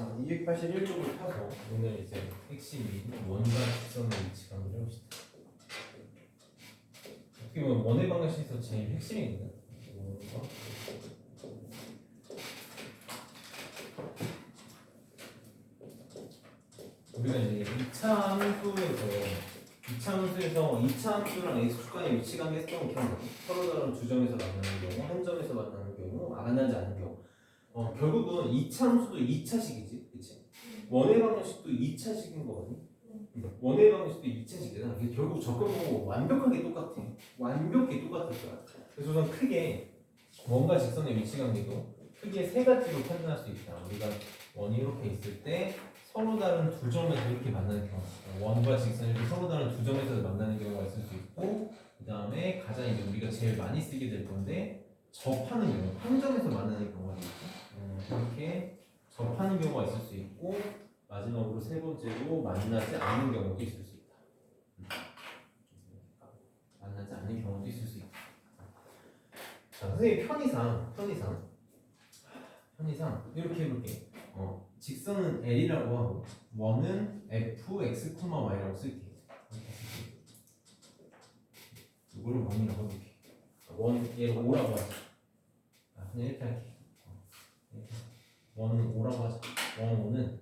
자, 281쪽을 펴서 오늘 이제 핵심이 원과 직선의 위치 관계를 해봅시다. 어떻게 보면 원의 방정식에서 제일 핵심이거든. 원과 우리가 이제 2차 함수에서 2차 함수랑 x축 간의 위치 관계 했던 경우, 서로 다른 두 점에서 만나는 경우, 한 점에서 만나는 경우, 만나지 않는 경우. 결국은 2차 함수도 2차식이지, 그치? 원의 방정식도 2차식인 거거든. 원의 방정식도 2차식이잖아. 결국 접근하고 완벽하게 똑같아. 완벽히 똑같을 거야. 그래서 우선 크게 원과 직선의 위치 관계도 크게 세 가지로 판단할 수 있다. 우리가 원이 이렇게 있을 때 서로 다른 두 점에서 이렇게 만나는 경우, 원과 직선이 이렇게 서로 다른 두 점에서 만나는 경우가 있을 수 있고, 그 다음에 가장 이제 우리가 제일 많이 쓰게 될 건데 접하는 경우, 한 점에서 만나는 경우가 있고, 이렇게 접하는 경우가 있을 수 있고, 마지막으로 세 번째로 만나지 않는 경우도 있을 수 있다. 만나지 않는 경우도 있을 수 있다. 자, 선생님 편의상 이렇게 해볼게. 직선은 L이라고 하고 원은 fx, y라고 쓸게. 이거를 원이라고 해볼게. 원 얘를 5라고 하자. 그냥 이렇게 할게. 원은 5라고 하자. 원 5는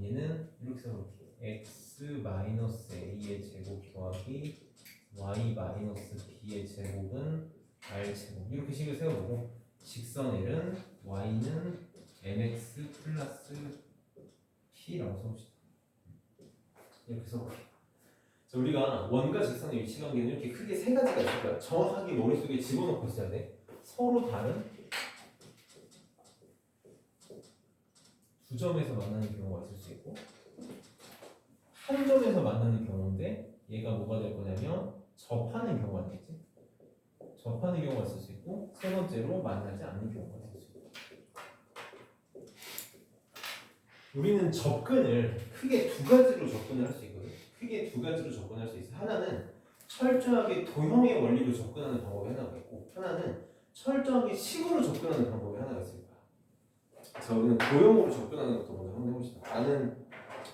얘는 이렇게 써볼게. x-a의 제곱 더하기 y-b의 제곱은 r 제곱, 이렇게 식을 세워보고, 직선 L은 y는 mx 플러스 p라고 써봅시다. 이렇게 써볼게. 자, 우리가 원과 직선의 위치 관계는 이렇게 크게 세 가지가 있을 거야. 정확하게 머릿속에 집어넣고 있어야 돼. 서로 다른 두 점에서 만나는 경우가 있을 수 있고, 한 점에서 만나는 경우인데 얘가 뭐가 될 거냐면 접하는 경우가 되겠지. 접하는 경우가 있을 수 있고, 세 번째로 만나지 않는 경우가 있을 수 있고. 우리는 접근을 크게 두 가지로 접근을 할 수 있거든. 크게 두 가지로 접근할 수 있어. 하나는 철저하게 도형의 원리로 접근하는 방법이 하나가 있고, 하나는 철저하게 식으로 접근하는 방법이 하나가 있을 거야. 자, 우리는 도형으로 접근하는 것도 먼저 한번 해봅시다. 나는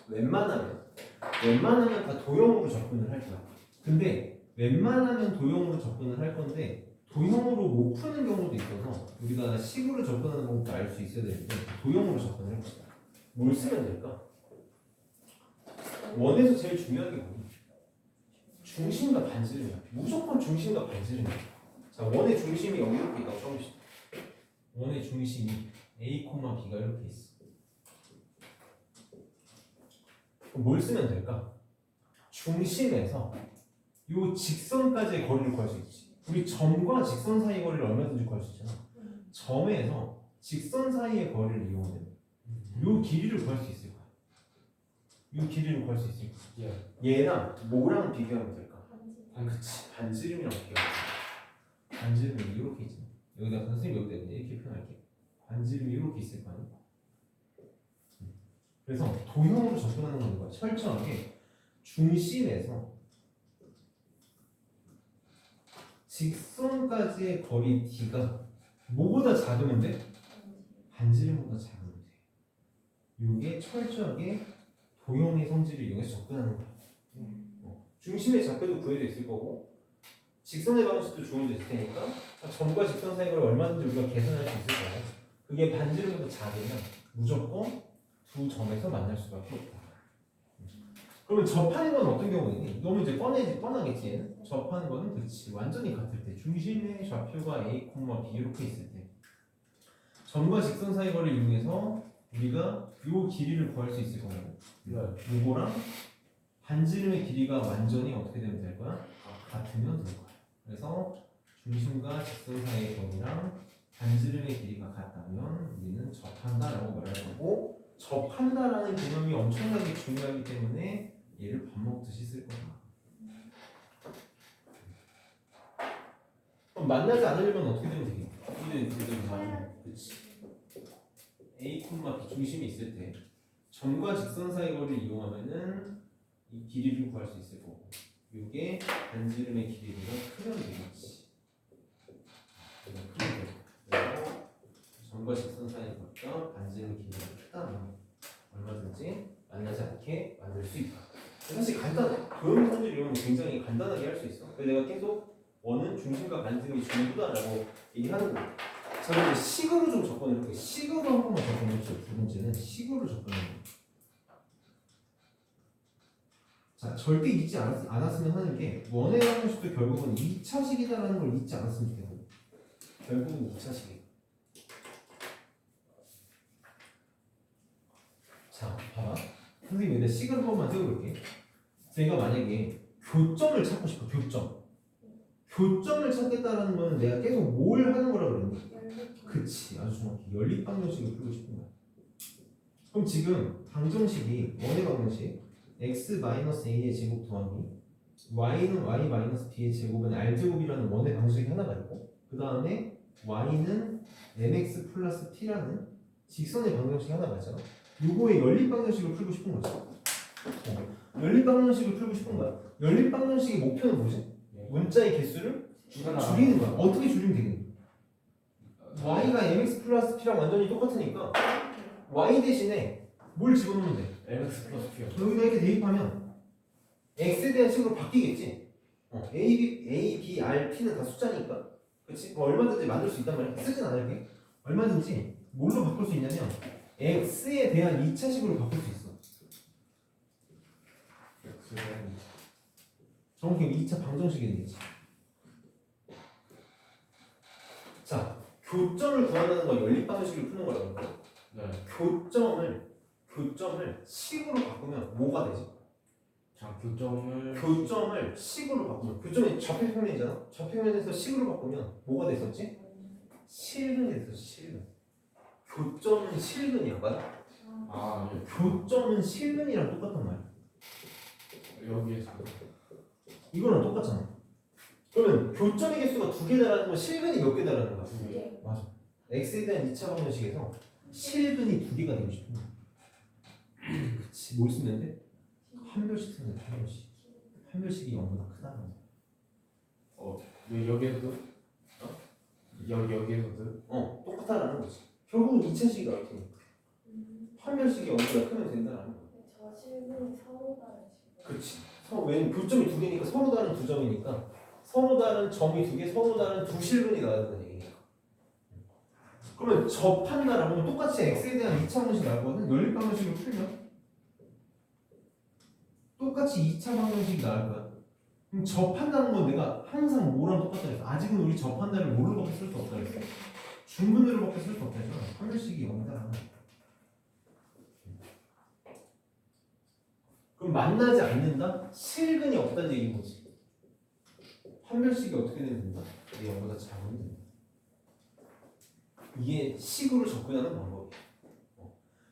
웬만하면 다 도형으로 접근을 할 거야. 근데 웬만하면 도형으로 접근을 할 건데 도형으로 못 푸는 경우도 있어서 우리가 식으로 접근하는 방법도 알 수 있어야 되는데 도형으로 접근을 해봅시다. 뭘 쓰면 될까? 원에서 제일 중요한 게 뭐니? 중심과 반지름이야. 무조건 중심과 반지름이야. 자, 원의 중심이 여기 이렇게 있다고 써봅시다. 원의 중심이 A, B가 이렇게 있어. 그럼 뭘 쓰면 될까? 중심에서 요 직선까지의 거리를 구할 수 있지. 우리 점과 직선 사이 거리를 얼마든지 구할 수 있잖아. 점에서 직선 사이의 거리를 이용하면 요 길이를 구할 수 있을 거야. 요 길이를 구할 수 있을 거야. 얘랑 뭐랑 비교하면 될까? 그치. 반지름이랑 비교하면 돼. 반지름이 이렇게 있잖아. 여기다 선생님 여기다 이렇게 표현할게. 반지름이 이렇게 있을 거 아니야? 그래서 도형으로 접근하는 건 뭐야? 철저하게 중심에서 직선까지의 거리 d가 뭐보다 작으면 돼? 반지름보다 작으면 돼. 이게 철저하게 도형의 성질을 이용해서 접근하는 거야. 중심의 좌표도 구해져 있을 거고, 직선의 방식도 주어져 있을 테니까 점과 직선 사이 거리를 얼마든지 우리가 계산할 수 있을 거야. 그게 반지름보다 작으면 무조건 두 점에서 만날 수밖에 없다. 그러면 접하는 건 어떤 경우이니? 너무 이제 뻔하겠지 얘는? 접하는 거는 그렇지. 완전히 같을 때. 중심의 좌표가 A, B 이렇게 있을 때. 점과 직선 사이 거리를 이용해서 우리가 요 길이를 구할 수 있을 거고. 요거랑 반지름의 길이가 완전히 어떻게 되면 될 거야? 같으면 될 거야. 그래서 중심과 직선 사이의 거리랑 반지름의 길이가 같다면 우리는 접한다라고 말할 거고, 접한다라는 개념이 엄청나게 중요하기 때문에 얘를 밥 먹듯이 쓸 거다. 그럼 만나지 않으려면 어떻게 되면 되겠다? 그렇지. A, B 중심이 있을 때 점과 직선 사이 거리를 이용하면은 이 길이를 구할 수 있을 거고, 이게 반지름의 길이보다 크면 되겠지. 그래서 점과 직선 사이 거리가 반지름의 길이보다 크다면 만나지 않게 만들 수 있다. 사실 간단해. 도형의 성질 이용은 굉장히 간단하게 할 수 있어. 그래서 내가 계속 원은 중심과 반지름이 중요하다라고 얘기하는 거야. 자, 이제 식으로 좀 접근을 해볼게. 식으로 한 번만 접근해보죠. 두 번째는 식으로 접근해볼게. 자, 절대 잊지 않았으면 하는 게 원의 방정식도 결국은 2차식이다라는 걸 잊지 않았으면 좋겠거든. 결국은 2차식이야. 자, 봐봐. 선생님이 내가 식을 한 번만 세워볼게. 내가 만약에 교점을 찾고 싶어, 교점. 교점을 찾겠다라는 거는 내가 계속 뭘 하는 거라 그러는 거야? 그치, 아주 정확히. 연립 방정식을 풀고 싶은 거야. 그럼 지금 방정식이 원의 방정식 x-a의 제곱 더하기 y는 y-b의 제곱은 r제곱이라는 원의 방정식이 하나가 있고 그 다음에 y는 mx 플러스 p라는 직선의 방정식이 하나가 있잖아. 요거의 연립 방정식을 풀고 싶은 거지. 연립 방정식을 풀고 싶은 거야. 연립 방정식의 목표는 뭐지? 문자의 개수를 줄이는 거야. 어떻게 줄이면 되겠니? y가 mx 플러스 p랑 완전히 똑같으니까 y 대신에 뭘 집어넣으면 돼? mx 플러스 p요. 여기다 이렇게 대입하면 x에 대한 식으로 바뀌겠지? a, b, r, p는 다 숫자니까 그치? 뭐 얼마든지 만들 수 있단 말이야. 쓰진 않을게. 얼마든지 뭘로 바꿀 수 있냐면 x에 대한 2차식으로 바꿀 수 있어. 정확히 2차 방정식이 되겠지. 자, 교점을 구하는 건 연립 방정식을 푸는 거라고. 네. 교점을 식으로 바꾸면 뭐가 되지? 자, 교점을 식으로 바꾸면 교점이 좌표평면이잖아. 좌표평면에서 식으로 바꾸면 뭐가 됐었지? 실근이 됐어. 실근. 교점은 실근이야, 맞아? 아, 예. 교점은 실근이랑 똑같단 말이야. 여기에서 이거랑 똑같잖아. 그러면 교점의 개수가 2개다라는 건 실근이 몇 개다라는 거야? 2개. 맞아. x에 대한 2차 방정식에서 실근이 2개가 되고 싶은 거야. 그치, 뭘 쓰면 돼? 한 별씩 쓰면 돼, 한 별씩. 한 별씩이 0보다 크다는 거야. 여기에서도? 여기에서도? 똑같다라는 거지. 결국은 2차식이 나올 테니까. 한 별씩이 0보다 크면 된다라는 거야. 저 실분이 서로 다르시고. 그치. 왜냐면 교점이 2개니까 서로 다른 2점이니까 서로 다른 점이 2개, 서로 다른 2실근이 나온다는 얘기니까. 그러면 접한다라고 하면 똑같이 x에 대한 2차 방정식이 나오거든. 연립 방정식을 풀면 똑같이 2차 방정식이 나올 거야. 그럼 접한다는 건 내가 항상 뭐랑 똑같다 했어. 아직은 우리 접한다를 뭘로밖에 쓸 수 없다 했어. 중근으로밖에 쓸 수 없다 했잖아. 한 별씩이 0이다. 그럼 만나지 않는다? 실근이 없다는 얘기인 거지. 한 별씩이 어떻게 되면 된다? 내 0보다 작으면 된다. 이게 식으로 접근하는 방법이야.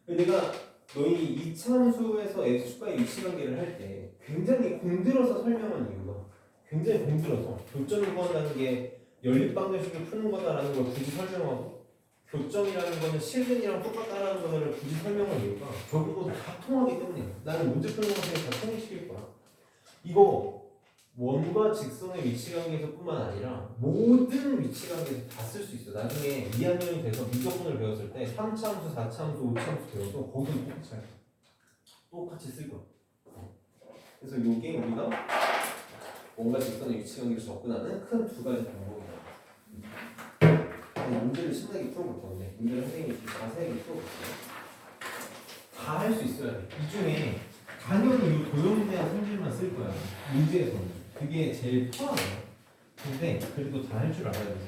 내가 너희 이차함수에서 x축과의 위치관계를 할 때 굉장히 공들여서 설명한 이유가 굉장히 공들여서 교점을 구한다는 게 연립방정식을 푸는 거다라는 걸 굳이 설명하고 교점이라는 거는 실근이랑 똑같다라는 거를 굳이 설명한 이유가 결국은 다 통하기 때문에 나는 문제 푸는 것에 다 통일시킬 거야. 이거 원과 직선의 위치관계에서 뿐만 아니라 모든 위치관계에서 다 쓸 수 있어. 나중에 2학년이 돼서 미적분을 배웠을 때 3차 함수, 4차 함수, 5차 함수 배워도 거기는 똑같이 할 거야. 똑같이 쓸 거야. 그래서 이게 우리가 원과 직선의 위치관계를 접근하는 큰 두 가지 방법이다. 문제를 신나게 풀어볼 건데 문제를 선생님이 자세하게 풀어볼게요. 다 할 수 있어야 돼. 이 중에 당연히 이 도형에 대한 성질만 쓸 거야. 문제에서는. 그게 제일 편하네요. 근데 그래도 다 할 줄 알아야 돼서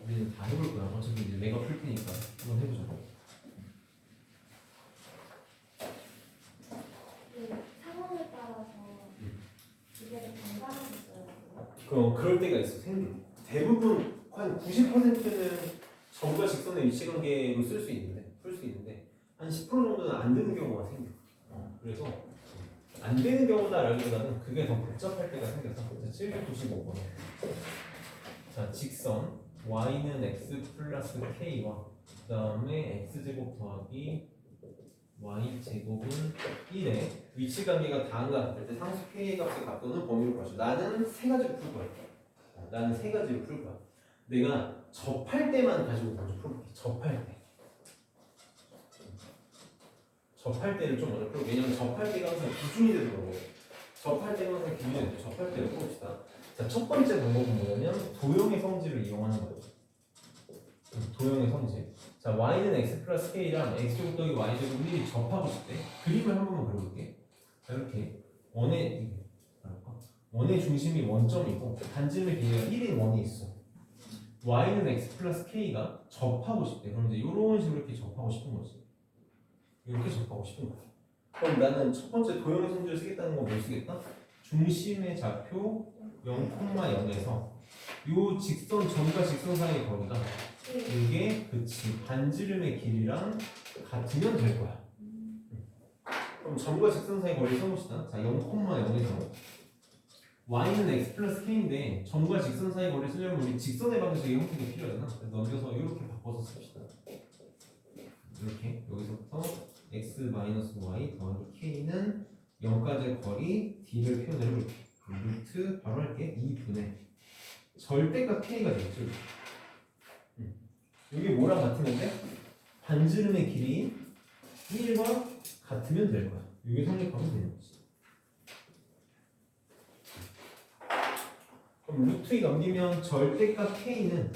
우리는 다 해볼 거야. 어차피 이제 내가 풀 테니까 한번 해보자. 상황에 따라서 기계를 변화하고 그럴 때가 있어. 대부분 한 90%는 점과 직선의 위치관계로 쓸 수 있는데 풀 수 있는데 한 10% 정도는 안 되는 경우가 생겨. 그래서 안 되는 경우다라기보다는 그게 더 복잡할 때가 생겨서 795번. 자, 직선 y는 x 플러스 k와 그 다음에 x제곱 더하기 y제곱은 1에 위치관계가 다한가 같을 때 상수 k의 값의 각도는 범위로 구하죠. 나는 세 가지를 풀 거야. 나는 세 가지를 풀 거야. 내가 접할 때만 가지고 먼저 풀어볼게. 접할 때. 접할 때를 좀 먼저 풀고 왜냐면 접할 때가 항상 기준이 되는 거고 접할 때가 항상 기준이 되고 접할 때를 풀어봅시다. 자, 첫 번째 방법은 뭐냐면 도형의 성질을 이용하는 거예요. 도형의 성질. 자, y는 x 플러스 k랑 x제곱 더하기 y제곱 1이 접하고 싶을 때 그림을 한 번만 그려볼게. 자, 이렇게 원의 중심이 원점이고 반지름의 길이가 1인 원이 있어. y는 x 플러스 k가 접하고 싶대. 그럼 이제 이런 식으로 이렇게 접하고 싶은 거지. 이렇게 접하고 싶은 거야. 그럼 나는 첫 번째 도형의 성질을 쓰겠다는 건 뭘 쓰겠다? 중심의 좌표 0,0에서 요 직선 점과 직선 사이의 거리가 이게 그치 반지름의 길이랑 같으면 될 거야. 그럼 점과 직선 사이 거리 써봅시다. 자, 0,0에서 y는 x 플러스 k인데 점과 직선 사이 거리 쓰려면 우리 직선의 방식의 형태가 필요하잖아. 그래서 넘겨서 이렇게 바꿔서 씁시다. 이렇게 여기서부터 x 마이너스 y 더하기 k는 0까지의 거리 d를 표현해볼게. 루트 바로 할게 2분의 절대값 k가 되겠죠. 이게 뭐랑 같으면 돼? 반지름의 길이 1과 같으면 될 거야. 이게 성립하면 되는 거지. 그럼 루트 2 넘기면 절대값 k는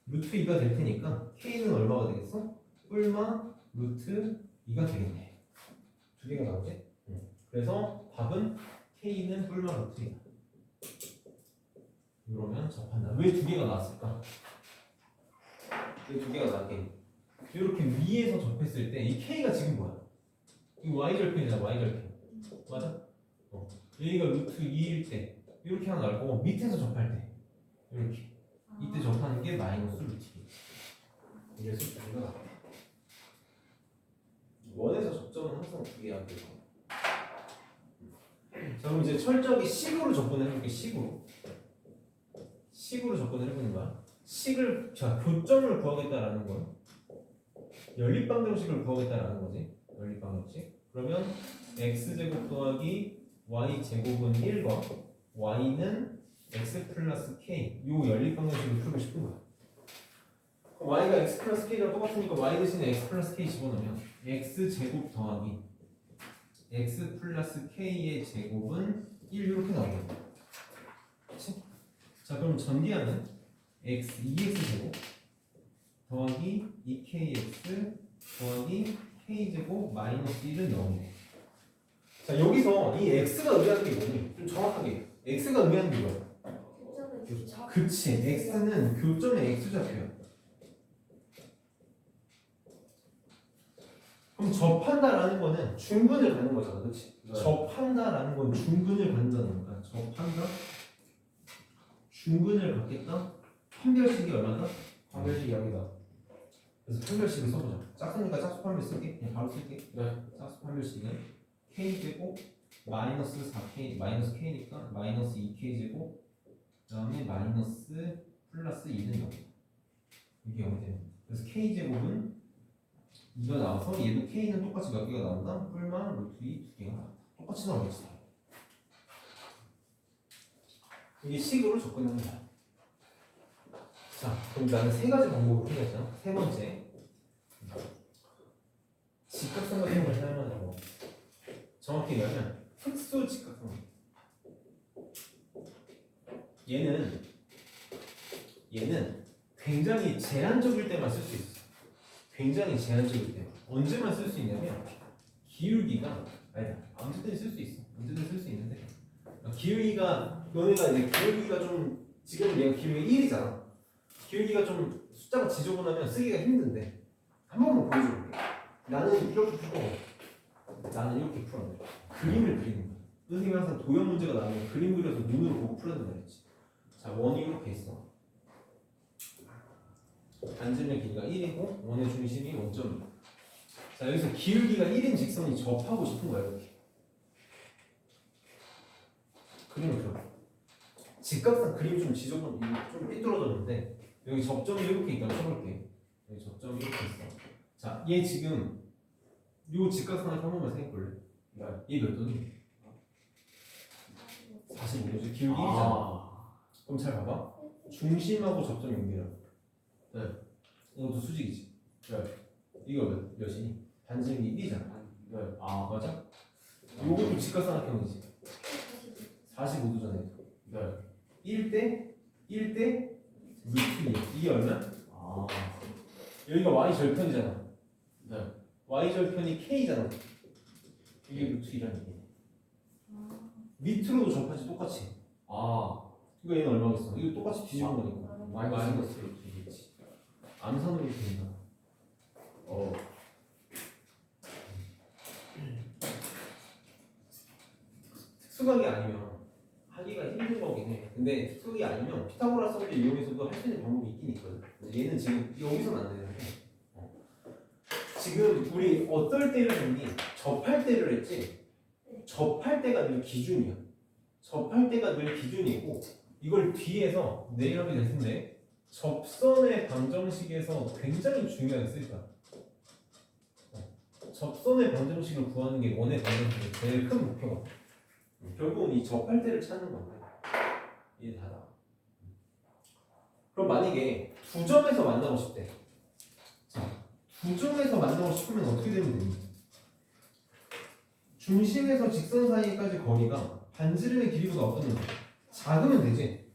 루트 2가 될 테니까 k는 얼마가 되겠어? 뿔마 루트 2가 되겠네. 두 개가 나오지? 그래서 답은 k는 뿔마 루트 2다. 이러면 접한다. 왜 두 개가 나왔을까? 왜 두 개가 나왔게? 이렇게 위에서 접했을 때 이 k가 지금 뭐야? 이 y절편이잖아. y절편. 맞아? 여기가 루트 2일 때 이렇게 하나 나올 거고 밑에서 접할 때 이렇게 이때 접하는 게 마이너스 루트 2. 그래서 두 개가 나와. 원에서 접점은 항상 두 개야. 자, 그럼 이제 철저하게 식으로 접근을 해볼게. 식으로 접근을 해보는 거야. 식을 자 교점을 구하겠다라는 거야. 연립방정식을 구하겠다라는 거지. 연립방정식. 그러면 x제곱 더하기 y제곱은 1과 y는 x 플러스 k 요 연립방정식을 풀고 싶은 거야. 그럼 y가 x 플러스 k랑 똑같으니까 y 대신에 x 플러스 k 집어넣으면 x제곱 더하기 x 플러스 k의 제곱은 1 이렇게 나오겠네. 그치? 자, 그럼 전기하는 x 2x제곱 더하기 2kx 더하기 k제곱 마이너스 1은 0이네. 자, 여기서 이 x가 의미하는 게 뭐니? 좀 정확하게 x가 의미하는 게 뭐야? 그치, x는 교점의 x좌표야. 그럼 접한다라는 거는 중근을 갖는 거잖아, 그렇지? 네. 접한다라는 건 중근을 갖는다는 거야. 접한다, 중근을 갖겠다. 판별식이 얼마다? 판별식이 0이다. 그래서 판별식을 써보자. 짝수니까 짝수 판별 쓸게. 그냥 바로 쓸게. 네. 짝수 판별식은 k 제곱 마이너스 4k 마이너스 k니까 마이너스 2k 제곱 그다음에 마이너스 플러스 2는 0. 이게 0이 되는 거야. 그래서 k 제곱은 이거 나와서 얘도 k는 똑같이 몇 개가 나온다? 뿔만 루트 2 두 개가 나온다. 똑같이 나오겠지. 이게 식으로 접근하는 거야. 자, 그럼 나는 세 가지 방법을 풀겠잖아. 세 번째, 직각삼각 형을 사용하는 거. 정확히 얘기하면 특수 직각삼각. 얘는 굉장히 제한적일 때만 쓸 수 있어. 굉장히 제한적일 때만. 언제만 쓸 수 있냐면 기울기가 아니다. 언제든 쓸 수 있어. 언제든 쓸 수 있는데 기울기가 너네가 이제 기울기가 좀 지금 얘가 기울기가 1이잖아. 기울기가 좀 숫자가 지저분하면 쓰기가 힘든데 한 번만 보여줄게. 나는 이렇게 풀고 나는 이렇게 풀어. 그림을 그리는 거야. 선생님이 항상 도형 문제가 나오면 그림 그려서 눈으로 보고 풀어야 말이지. 자, 원이 이렇게 있어. 반지름의 길이가 1이고 원의 중심이 0.2. 자, 여기서 기울기가 1인 직선이 접하고 싶은 거야. 이렇게 그림을 그려. 직각상 그림이 좀 지저분, 좀 삐뚤어졌는데 여기 접점이 이렇게 있다고 쳐볼게. 여기 접점이 이렇게 있어. 자, 얘 지금 요 직각상을 한 번만 생각해볼래? 얘 몇 도니? 45도지. 기울기 1이잖아. 그럼 잘 봐봐. 중심하고 접점이 연결이야. 네. 이것도 수직이지. 네. 이거 몇이니? 반지름이 1이잖아. 네. 아 맞아? 요것도 직각삼각형이지. 45도잖아요. 네. 1대 루트 2. 이게 얼마? 아. 여기가 y 절편이잖아. 네. y 절편이 k잖아. 이게 루트 2라는 얘기네. 밑으로도 접하지 똑같이. 아. 이거 얘는 얼마겠어? 이거 똑같이 뒤집은 거니까. 마이너스 루트 2겠지. 암산으로 된다. 어. 특수각이 아니면 하기가 힘든 거긴 해. 근데 특수각이 아니면 피타고라스 성질 이용해서도 할 수 있는 방법이 있긴 있거든. 근데 얘는 지금 여기서는 안 되는데. 지금 우리 어떨 때를 했니? 접할 때를 했지. 접할 때가 늘 기준이야. 접할 때가 늘 기준이고 이걸 뒤에서 내일하게 될 텐데 접선의 방정식에서 굉장히 중요하게 쓸 거야. 접선의 방정식을 구하는 게 원의 방정식의 제일 큰 목표가. 결국은 이 접할 때를 찾는 건데 이게 다다. 그럼 만약에 두 점에서 만나고 싶대. 자, 두 점에서 만나고 싶으면 어떻게 되면 됩니까? 중심에서 직선 사이까지 거리가 반지름의 길이보다 어떠면 작으면 되지.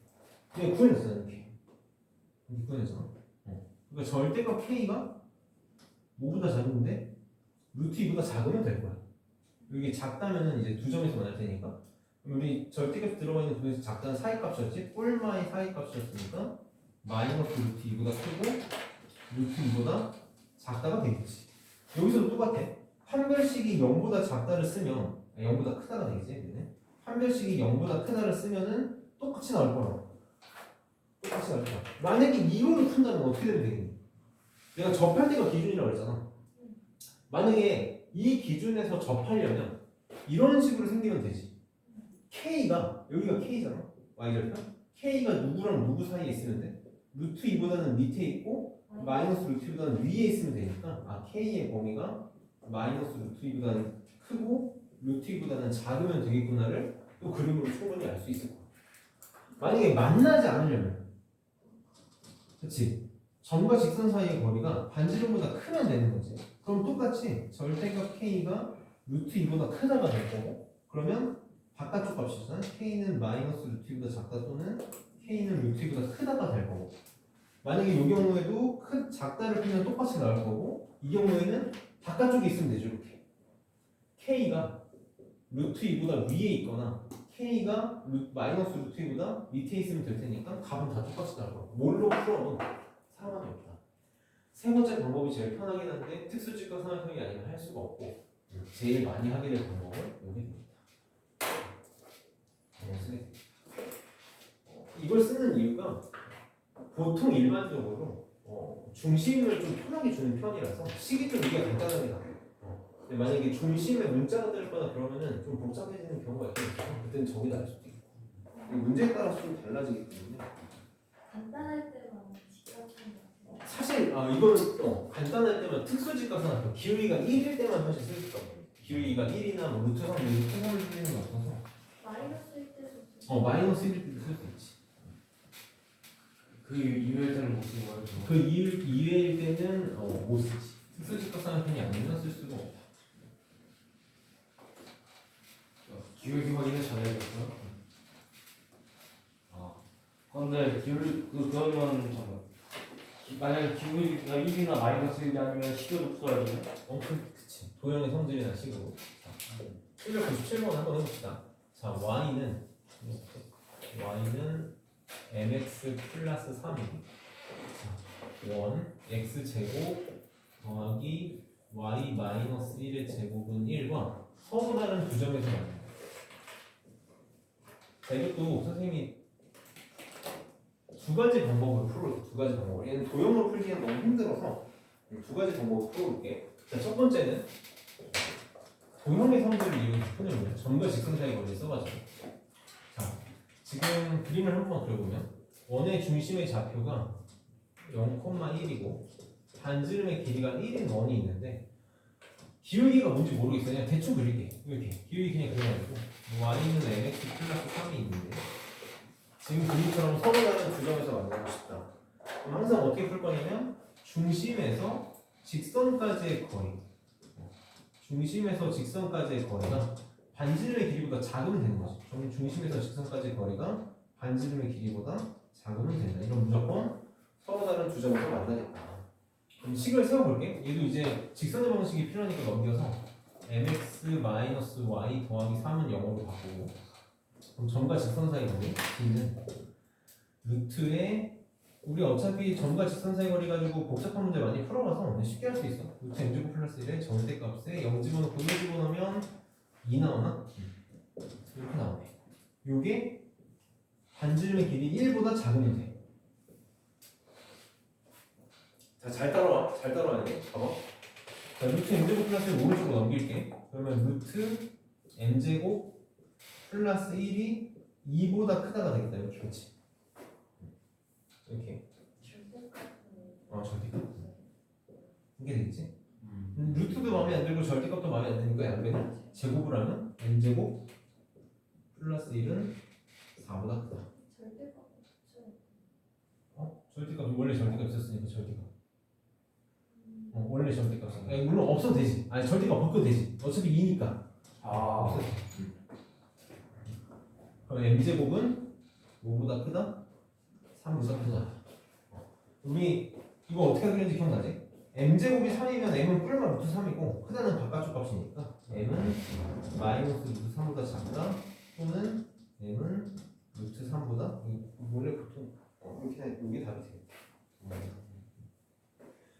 그냥 구해냈어 이렇게. 이렇게 구해냈잖아. 그러니까 절대값 k가 뭐보다 작은데 루트 2보다 작으면 될 거야. 이게 작다면은 이제 두 점에서 만날 테니까. 우리 절대값 들어가 있는 부분에서 작다는 사이값이었지. 뿔마의 사이값이었으니까 마이너스 루트 2보다 크고 루트 2보다 작다가 되겠지. 여기서도 똑같아. 판별식이 0보다 작다를 쓰면 0보다 크다가 되겠지. 판별식이 0보다 크다를 쓰면은 똑같이 나올 거라고. 똑같이 나올 거야. 만약에 이론을 푼다면 어떻게 되면 되겠니? 내가 접할 때가 기준이라고 했잖아. 만약에 이 기준에서 접하려면 이런 식으로 생기면 되지. K가 여기가 K잖아. Y절편. K가 누구랑 누구 사이에 있으면 돼? 루트 2보다는 밑에 있고 마이너스 루트 2보다는 위에 있으면 되니까 K의 범위가 마이너스 루트 2보다는 크고 루트 2보다는 작으면 되겠구나를 또 그림으로 충분히 알 수 있을 거야. 만약에 만나지 않으려면 그치? 점과 직선 사이의 거리가 반지름보다 크면 되는 거지. 그럼 똑같이 절대값 K가 루트 2보다 크다가 될 거고 그러면 바깥쪽 값이잖아. K는 마이너스 루트 2보다 작다 또는 K는 루트 2보다 크다가 될 거고 만약에 이 경우에도 작다를 풀면 똑같이 나올 거고 이 경우에는 바깥쪽에 있으면 되죠. 이렇게 K가 루트 2보다 위에 있거나 K가 마이너스 루트 2보다 밑에 있으면 될 테니까 값은 다 똑같이 나올 거고 뭘로 풀어도 상관이 없다. 세 번째 방법이 제일 편하긴 한데 특수직각 삼각형이 아니면 할 수가 없고 제일 많이 하게 될 방법은 여기입니다. 이걸 쓰는 이유가 보통 일반적으로 중심을 좀 편하게 주는 편이라서 식이 좀 이게 간단하게 나와요. 근데 만약에 중심에 문자가 들거나 그러면은 좀 복잡해지는 경우가 있어요. 그때는 저기다 할 수도 있고 문제에 따라서 좀 달라지기 때문에 간단할 때만 직각하는 거 같아요. 사실 이거는 간단할 때만 특수직각 삼각형 기울기가 1일 때만 사실 쓸 수 있거든요. 기울기가 1이나 뭐 루트 3, 루트 3을 쓰는 거 없어서 마이너스일 때도 마이너스 1일 때도 쓸 수 있지. 그 이외의 때는 못 쓰는 거예요? 그 이외일 때는 못 쓰지. 특수직각 삼각형이 아니면 쓸 수가 없다. 기울기 확인을 잘해야겠어요? 아. 근데 그러면 잠깐. 만약에 기울기가 1이나 마이너스 1이 아니면 식을 써야 되네? 그치. 도형의 성질이나 식으로. 자, 797번 한번 해봅시다. 자, y는 mx 플러스 3이고 원 x제곱 더하기 y 마이너스 1의 제곱은 1과 서로 다른 두 점에서 만나요. 자, 이것도 선생님이 두 가지 방법으로 풀어볼게. 두 가지 방법으로. 얘는 도형으로 풀기는 너무 힘들어서 두 가지 방법으로 풀어볼게. 자, 첫 번째는 도형의 성질을 이용해서 푸는 거예요. 점과 직선 사이 거리를 써가지고. 자, 지금 그림을 한번 그려보면 원의 중심의 좌표가 0,1이고 반지름의 길이가 1인 원이 있는데 기울기가 뭔지 모르겠어요. 그냥 대충 그릴게. 이렇게 기울기 그냥 그려가지고 y는 mx 플러스 3이 있는데 지금 그림처럼 서로 다른 두 점에서 만나고 싶다. 그럼 항상 어떻게 풀 거냐면 중심에서 직선까지의 거리 중심에서 직선까지의 거리가 반지름의 길이보다 작으면 되는 거지. 그럼 중심에서 직선까지의 거리가 반지름의 길이보다 작으면 된다. 이런 무조건 서로 다른 두 점에서 만나겠다. 그럼 식을 세워볼게. 얘도 이제 직선의 방식이 필요하니까 넘겨서 mx-y 더하기 3은 0으로 바꾸고, 그럼 점과 직선 사이 거리 b는 루트에, 우리 어차피 점과 직선 사이 거리 가지고 복잡한 문제 많이 풀어봐서 쉽게 할 수 있어. 루트 m제곱 플러스 1의 절대값에 0 집어넣고 1 집어넣으면 2 나오나? 이렇게 나오네. 요게 반지름의 길이 1보다 작으면 돼. 자, 잘 따라와. 잘 따라와야 돼. 봐봐. 자, 루트 m제곱 플러스 1 오른쪽으로 넘길게. 그러면 루트 m제곱 플러스 1이 2보다 크다가 되겠다. 이렇게. 그렇지. 이렇게. 절대값. 이게 되겠지? 루트도 마음에 안 들고 절대값도 마음에 안 드니까 양변을 제곱을 하면 m제곱 플러스 1은 4보다 크다. 절대값 없죠. 절대값이 원래 절대값 있었으니까 절대값. 원래 절대값. 아니, 물론 없어도 되지. 아니 절대값 바꿔도 되지. 어차피 2니까. 아, 그럼 m제곱은 5보다 크다? 3보다 크다. 우리 이거 어떻게 하는지 기억나지? m제곱이 3이면 m은 뿔만 루트 3이고 크다는 바깥쪽 값이니까 m은 마이너스 루트 3보다 작다, 또는 m은 루트 3보다, 원래 보통 이렇게 이게 답이 되겠다.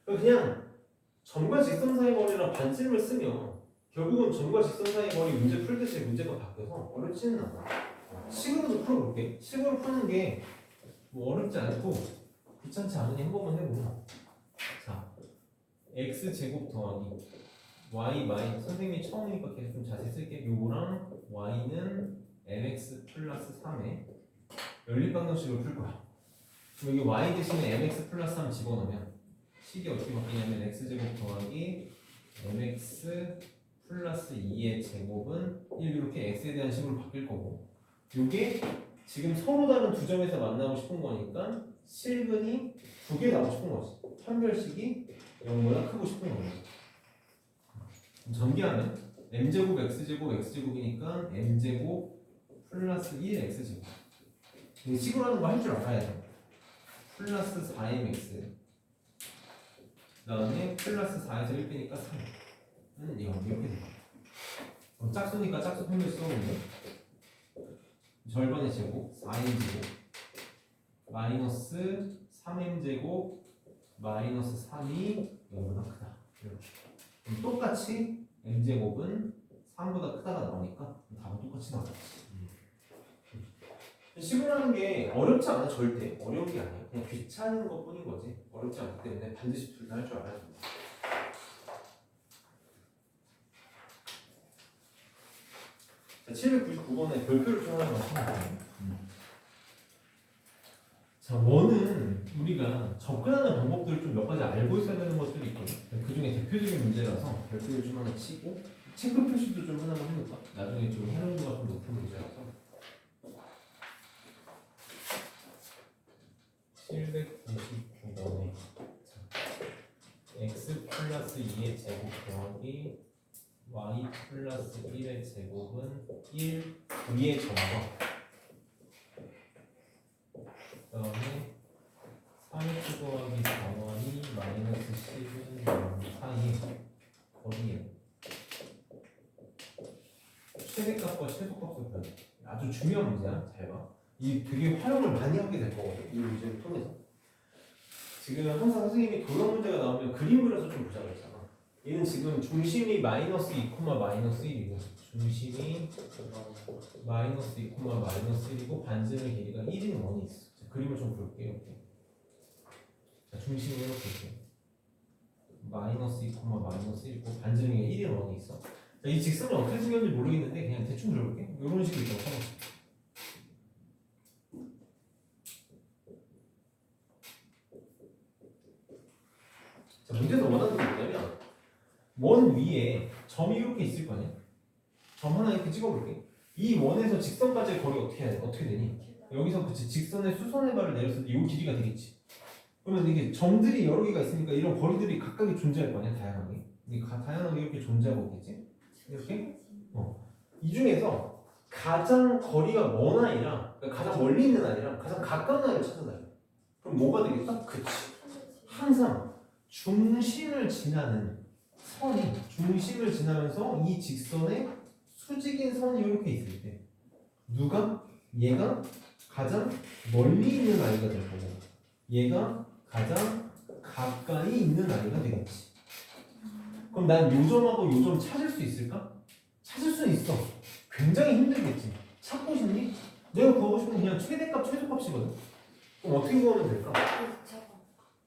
그냥 점과 직선 사이 거리랑 반지름을 쓰면 결국은 점과 직선 사이 거리 문제 풀듯이 문제가 바뀌어서 어렵지는 않아. 식으로도 풀어볼게. 식으로 푸는 게 뭐 어렵지 않고 귀찮지 않으니 한 번만 해보자. 자, x제곱 더하기 y 마이너스, 선생님이 처음이니까 계속 좀 자세히 쓸게. 요거랑 y는 mx 플러스 3에 연립방정식을 풀 거야. 그럼 여기 y 대신에 mx 플러스 3 집어넣으면 식이 어떻게 바뀌냐면 x제곱 더하기 mx 플러스 2의 제곱은 1, 이렇게 x에 대한 식으로 바뀔 거고, 요게 지금 서로 다른 두 점에서 만나고 싶은 거니까 실근이 두 개 나고 싶은 거지. 판별식이 0보다 크고 싶은 거지. 전개하면 m제곱 x제곱 x제곱이니까 m제곱 플러스 1 x제곱. 식으로 하는 거 할 줄 알아야 돼. 플러스 4mx 그 다음에 플러스 4에서 1 빼니까 3은 0 이렇게 돼. 짝수니까 짝수 편별 써보면 절반의 제곱 4m제곱 마이너스 3m제곱 마이너스 3이 0보다 크다. 이렇게. 그럼 똑같이 m제곱은 3보다 크다가 나오니까 답은 똑같이 나오겠지. 식으로 하는 게 어렵지 않아. 절대 어려운 게 아니야. 그냥 귀찮은 것 뿐인 거지. 어렵지 않기 때문에 반드시 둘 다 할 줄 알아야 된다. 자, 799번에 별표를 좀 하나 맞춰볼게요. 자, 원은 우리가 접근하는 방법들을 좀 몇 가지 알고 있어야 되는 것들이 있거든. 그 중에 대표적인 문제라서 별표를 좀 하나 치고 체크 표시도 좀 하나만 해볼까? 나중에 좀 활용도가 좀 높은 문제라서. 799번에 x 플러스 2의 제곱 더하기 y 플러스 1의 제곱은 1 위의 점과 그 다음에 3x 더하기 4y 마이너스 10은 0 사이의 거리에 최대값과 최소값을 구하는 아주 중요한 문제야. 잘 봐. 이 되게 활용을 많이 하게 될 거거든. 이 문제를 통해서. 지금 항상 선생님이 도형 문제가 나오면 그림 그려서 좀 보자고 했잖아. 얘는 지금 중심이 마이너스 2, 마이너스 1이고 중심이 마이너스 2, 마이너스 1이고 반지름의 길이가 1인 원이 있어. 자, 그림을 좀 볼게요. 이렇게. 자, 중심이 이렇게 있게. 마이너스 2, 마이너스 1이고 반지름이 1인 원이 있어. 자, 이 직선이 어떻게 생겼는지 모르겠는데 그냥 대충 그려볼게. 이런 식으로 있다고 생각해. 자, 문제에서 원하는 게 뭐냐면 원 위에 점이 이렇게 있을 거 아니야? 점 하나 이렇게 찍어볼게. 이 원에서 직선까지의 거리 어떻게 되니? 여기서 그치 직선의 수선의 발을 내렸을 때 이 길이가 되겠지. 그러면 이게 점들이 여러 개가 있으니까 이런 거리들이 각각이 존재할 거 아니야, 다양하게. 이게 다양하게 이렇게 존재하고 있겠지? 이렇게? 이 중에서 가장 거리가 먼 아이랑 그러니까 가장 멀리 있는 아이랑 가장 가까운 아이를 찾아다녀. 그럼 뭐가 되겠다? 그치. 항상 중심을 지나는 선이 중심을 지나면서 이 직선에 수직인 선이 이렇게 있을 때 누가? 얘가 가장 멀리 있는 아이가 될 거고 얘가 가장 가까이 있는 아이가 되겠지. 그럼 난 요점하고 요점 찾을 수 있을까? 찾을 수 있어. 굉장히 힘들겠지. 찾고 싶니? 내가 구하고 싶은 그냥 최대값 최소값이거든. 그럼 어떻게 구하면 될까?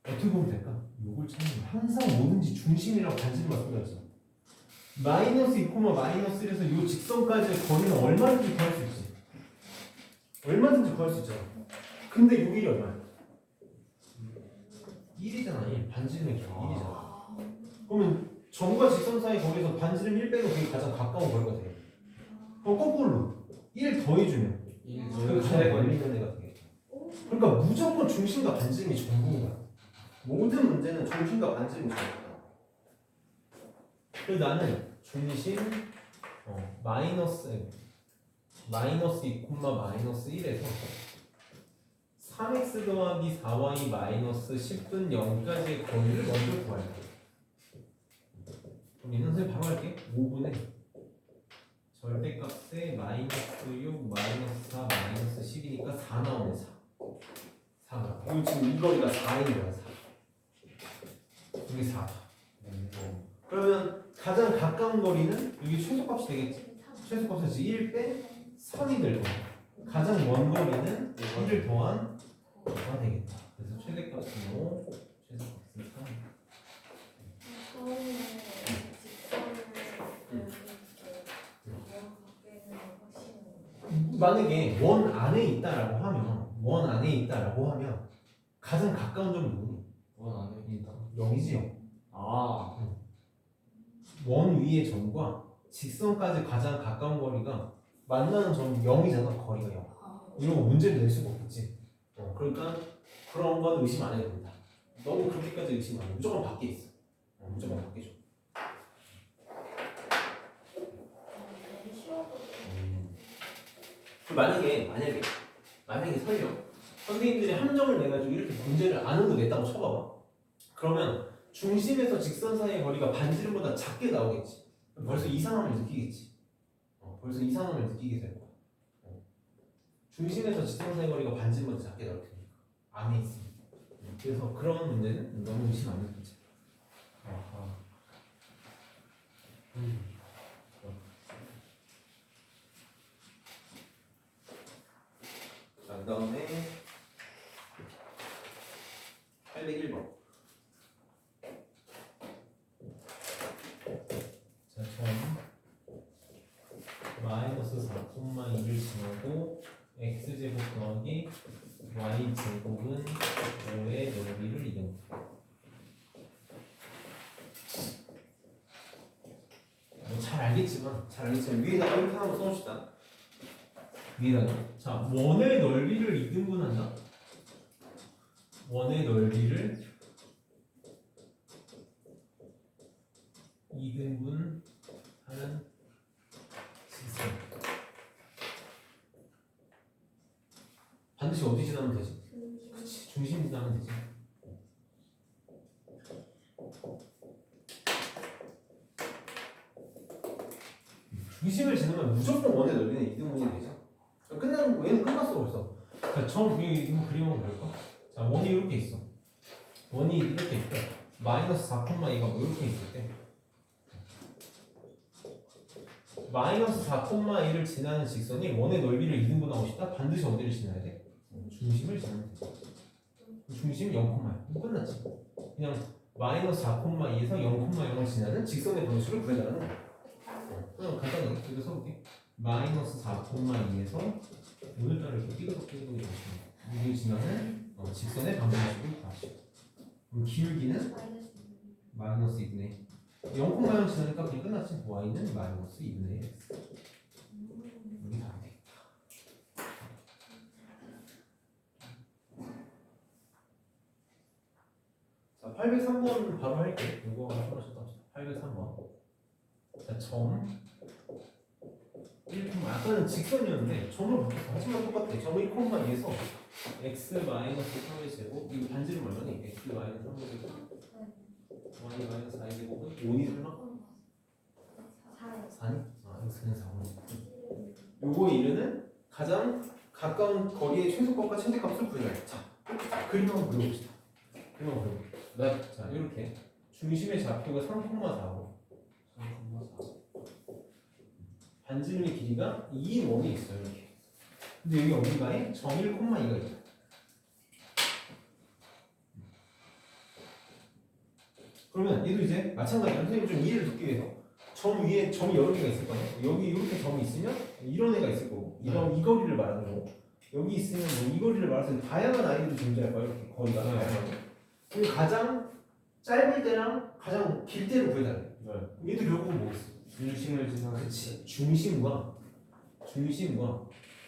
어떻게 보면 될까? 요걸 찾는 거야. 항상 뭐든지 중심이라고 단순히 말씀드렸죠. 마이너스 2, 마이너스 1에서 요 직선까지의 거리는 얼마든지 구할 수 있지. 얼마든지 구할 수 있잖아. 근데 요 길이 얼마야? 1이잖아. 1. 반지름의 길이 1이잖아. 그러면 점과 직선 사이 거기서 반지름 1 빼면 그게 가장 가까운 거리가 되겠다. 그럼 거꾸로 1 더해주면 그 가장 멀리 있는 애가 되겠다. 그러니까 무조건 중심과 반지름이 전부인 거야. 모든 문제는 중심과 반지름이 전부다. 그래서 나는 중심 마이너스 2, 마이너스 1에서 3x 더하기 4y 마이너스 10분 0까지의 거리를 먼저 구할 거야. 그럼 얘는 선생님 바로 할게. 5분의 절대값에 마이너스 6, 마이너스 4, 마이너스 10이니까 4 나오네. 4 나와. 그럼 지금 이 거리가 4인 거야. 4. 여기 4. 그러면 가장 가까운 거리는 여기 최소값이 되겠지. 최소값은 1 빼 3이 될 거야. 가장 먼 거리는 1을 더한 5가 되겠다. 그래서 최대값은 5, 최소값은 3. 만약에 원 안에 있다라고 하면 가장 가까운 점이 누구니? 원 안에 있다. 0이지 0. 아, 원 위의 점과 직선까지 가장 가까운 거리가 만나는 점이 0이잖아. 거리가 0. 이런 거 문제를 낼 수가 없겠지. 그러니까 그런 건 의심 안 해도 된다. 너무 그렇게까지 의심 안 해. 무조건 밖에 있어. 무조건 밖에 줘. 만약에 설령 선생님들이 함정을 내가지고 이렇게 문제를 안으로 냈다고 쳐봐봐. 그러면 중심에서 직선 사이의 거리가 반지름보다 작게 나오겠지. 벌써 이상함을 느끼겠지. 벌써 이상함을 느끼게 될 거야. 중심에서 직선 사이의 거리가 반지름보다 작게 나올 테니까 안에 있으니까. 그래서 그런 문제는 너무 의심 안 해도 되지. 자, 그 다음에 801번. 자, 처음 마이너스 4,2를 지나고 x제곱 더하기 y제곱은 5의 넓이를 이용해. 잘 알겠지만 위에다가 이렇게 한번 써봅시다. 위에다가 자 원의 넓이를 2등분한다. 원의 넓이를 2등분하는 직선. 반드시 어디 지나면 되지? 그치, 중심 지나면 되지. 중심을 지나면 무조건 원의 넓이는 2등분이 되죠. 끝나는 거 얘는 끝났어 벌써. 자, 처음 이거 그림을 볼까? 자, 원이 이렇게 있어. 원이 이렇게 있고 마이너스 4,2가 뭐 이렇게 있을 때 마이너스 4,1을 지나는 직선이 원의 넓이를 2등분하고 싶다? 반드시 어디를 지나야 돼? 중심을 지나면 돼. 중심 0,1. 끝났지. 그냥 마이너스 4,2에서 0,0을 지나는 직선의 번수를 구해달라는 거야. 그냥 간단하게 여기 써볼게. 마이너스 4,2에서 오늘따라 이렇게 삐그덕삐그덕이 나십니다. 이게 지나는 직선의 방정식을 구하시오. 그럼 기울기는 마이너스 2분의 0,0 지나니까 그냥 끝났지. y는 마이너스 2분의 1 x. 여기 답이 되겠다. 자, 803번 바로 할게. 이거 하나씩 합시다. 803번. 자, 점 1, 아까는 직선이었는데 점을 바꿔서 하지만 똑같아. 점을 1,2에서 x 마이너스 3의 제곱 이거 반지름 얼마니? x 마이너스 3의 제곱 y 마이너스 4의 제곱은 5니 설마? 4니? 아 x는 4니 요거 이르는 가장 가까운 거리의 최소값과 최대값을 구해라. 자, 그림 한번 그려봅시다. 그림 한번 그려봅시다. 자, 이렇게 중심의 좌표가 3,4고 반지름의 길이가 2인 원이 있어요. 이렇게. 근데 여기 어딘가에 점 1,2가 있다. 그러면 얘도 이제 마찬가지로 선생님 좀 이해를 돕기 위해서 점 위에 점이 여러 개가 있을 거 아니에요. 여기 이렇게 점이 있으면 이런 애가 있을 거고 이런 이 거리를 말하는 거고 여기 있으면 뭐 이 거리를 말해서 다양한 아이들이 존재할 거예요. 이렇게 거리가 다양하게. 그리고 가장 짧을 때랑 가장 길 때를 구해달래. 얘도 결국은 뭐겠어? 중심을 지나는. 그렇지. 중심과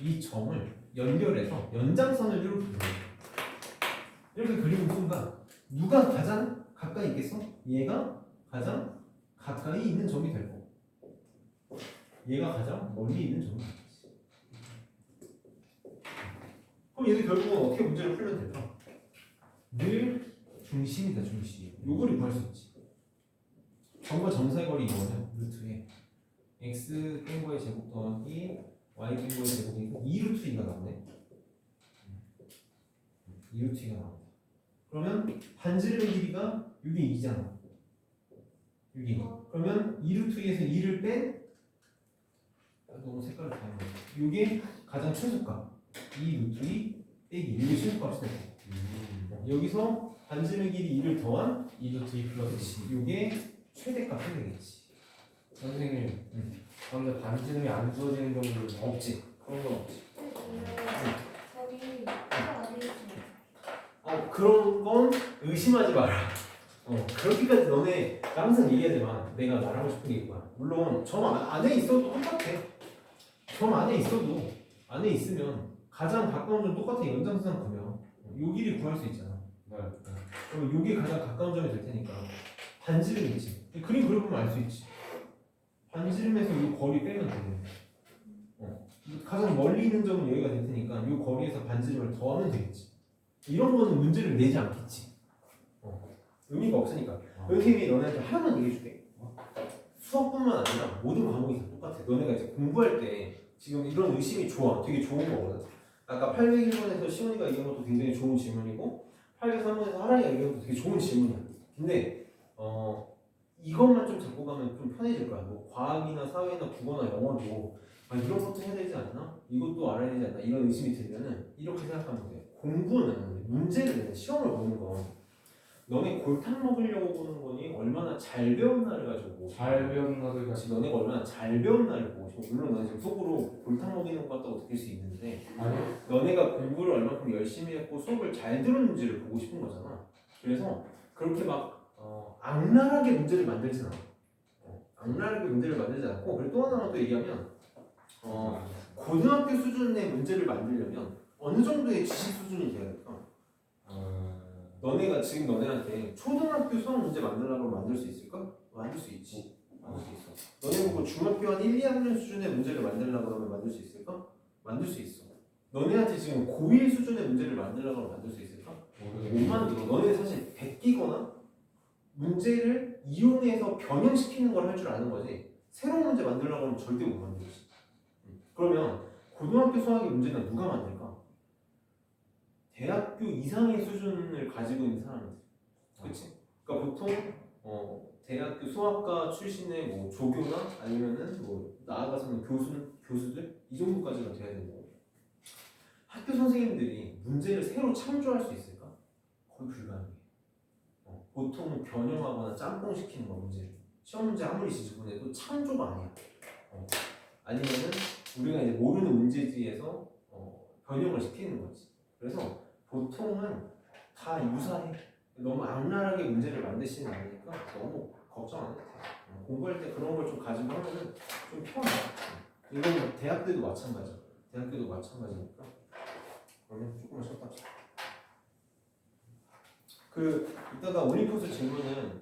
이 점을 연결해서 연장선을 이렇게 그려요. 이렇게 그리는 순간 누가 가장 가까이 있겠어? 얘가 가장 가까이 있는 점이 될 거고 얘가 가장 멀리 있는 점이 되겠지. 그럼 얘도 결국은 어떻게 문제를 풀면 될까? 늘 중심이다 중심. 요거를 구할 수 있지. 점과 점 사이 거리 이거는 루트에 x 땡거의 제곱 더하기 y 땡거의 제곱이니까 2루트 2가 나오네. 2루트 2가 나온다. 그러면 반지름의 길이가 6이 2잖아. 6이. 그러면 2루트 2에서 2를 뺀 너무 색깔을 다양해. 이게 가장 최소값. 2루트 2 빼기 이게 최소값이 되고 여기서 반지름의 길이 2를 더한 2루트 2 플러스. 이게 최대값이 되겠지. 선생님. 그런데 반지름이 안 주어지는 경우는 없지. 그런 건 없지. 저기 안 되겠지. 그런 건 의심하지 마라. 그렇게까지 너네 항상 얘기하지만 내가 말하고 싶은 게 이거야. 물론 점 안에 있어도 똑같아. 점 안에 있으면 가장 가까운 점 똑같아. 연장선 구면 요 길이 구할 수 있잖아. 그럼 요게 가장 가까운 점이 될 테니까 반지름이지. 그림 그려보면 알 수 있지. 반지름에서 이 거리 빼면 돼. 가장 멀리 있는 점은 여기가 될 테니까 이 거리에서 반지름을 더하면 되겠지. 이런 거는 문제를 내지 않겠지. 의미가 없으니까. 선생님이 너네한테 하나만 얘기해줄게. 수학뿐만 아니라 모든 과목이 다 똑같아. 너네가 이제 공부할 때 지금 이런 의심이 좋아. 되게 좋은 거거든. 아까 801번에서 시원이가 얘기한 것도 굉장히 좋은 질문이고 803번에서 하랑이가 얘기한 것도 되게 좋은 질문이야. 근데 이것만 좀 잡고 가면 좀 편해질 거야. 뭐 과학이나 사회나 국어나 영어도 이런 것도 해야 되지 않나? 이것도 알아야 되지 않나? 이런 의심이 들면은 이렇게 생각하면 돼. 공부는 문제를 내는 시험을 보는 건 너네 골탕 먹으려고 보는 거니 얼마나 잘 배운 날을 가지고 잘 배운 나를 같이 너네가 얼마나 잘 배운 날을 보고 싶어. 물론 너네 지금 속으로 골탕 먹이는 것 같다고 느낄 수 있는데 아니 너네가 공부를 얼마큼 열심히 했고 수업을 잘 들었는지를 보고 싶은 거잖아. 그래서 그렇게 막 악랄하게 문제를 만들진 않아. 악랄하게 문제를 만들지 않고 그리고 또 하나만 또 얘기하면 고등학교 수준의 문제를 만들려면 어느 정도의 지식 수준이 돼야 될까? 너네가 지금 너네한테 초등학교 수학 문제 만들라고 만들 수 있을까? 만들 수 있지. 만들 수 있어. 너네 보고 중학교 한 1, 2학년 수준의 문제를 만들라고 하면 만들 수 있을까? 만들 수 있어. 너네한테 지금 고1 수준의 문제를 만들라고 하면 만들 수 있을까? 못 만들어. 너네 사실 베끼거나 문제를 이용해서 변형시키는 걸 할 줄 아는 거지 새로운 문제 만들려고 하면 절대 못 만들지. 그러면 고등학교 수학의 문제는 누가 만들까? 대학교 이상의 수준을 가지고 있는 사람들. 그치? 그러니까 보통 대학교 수학과 출신의 뭐 조교나 아니면은 뭐 나아가서는 교수들 이 정도까지가 돼야 되는 거고 학교 선생님들이 문제를 새로 창조할 수 있을까? 거의 불가능해. 보통 변형하거나 짬뽕시키는 거 문제를 시험 문제 아무리 지저분해도 창조가 아니야. 아니면은 우리가 이제 모르는 문제지에서 변형을 시키는 거지. 그래서 보통은 다 유사해. 너무 악랄하게 문제를 만드시는 않으니까 너무 걱정 안 해도 돼. 공부할 때 그런 걸 좀 가지고 하면은 좀 편해. 이건 뭐 대학 때도 마찬가지야. 대학 때도 마찬가지니까. 그러면 조금만 쉬었다. 이따가 올림포스 질문은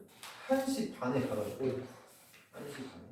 1시 반에 가가지고 1시 반에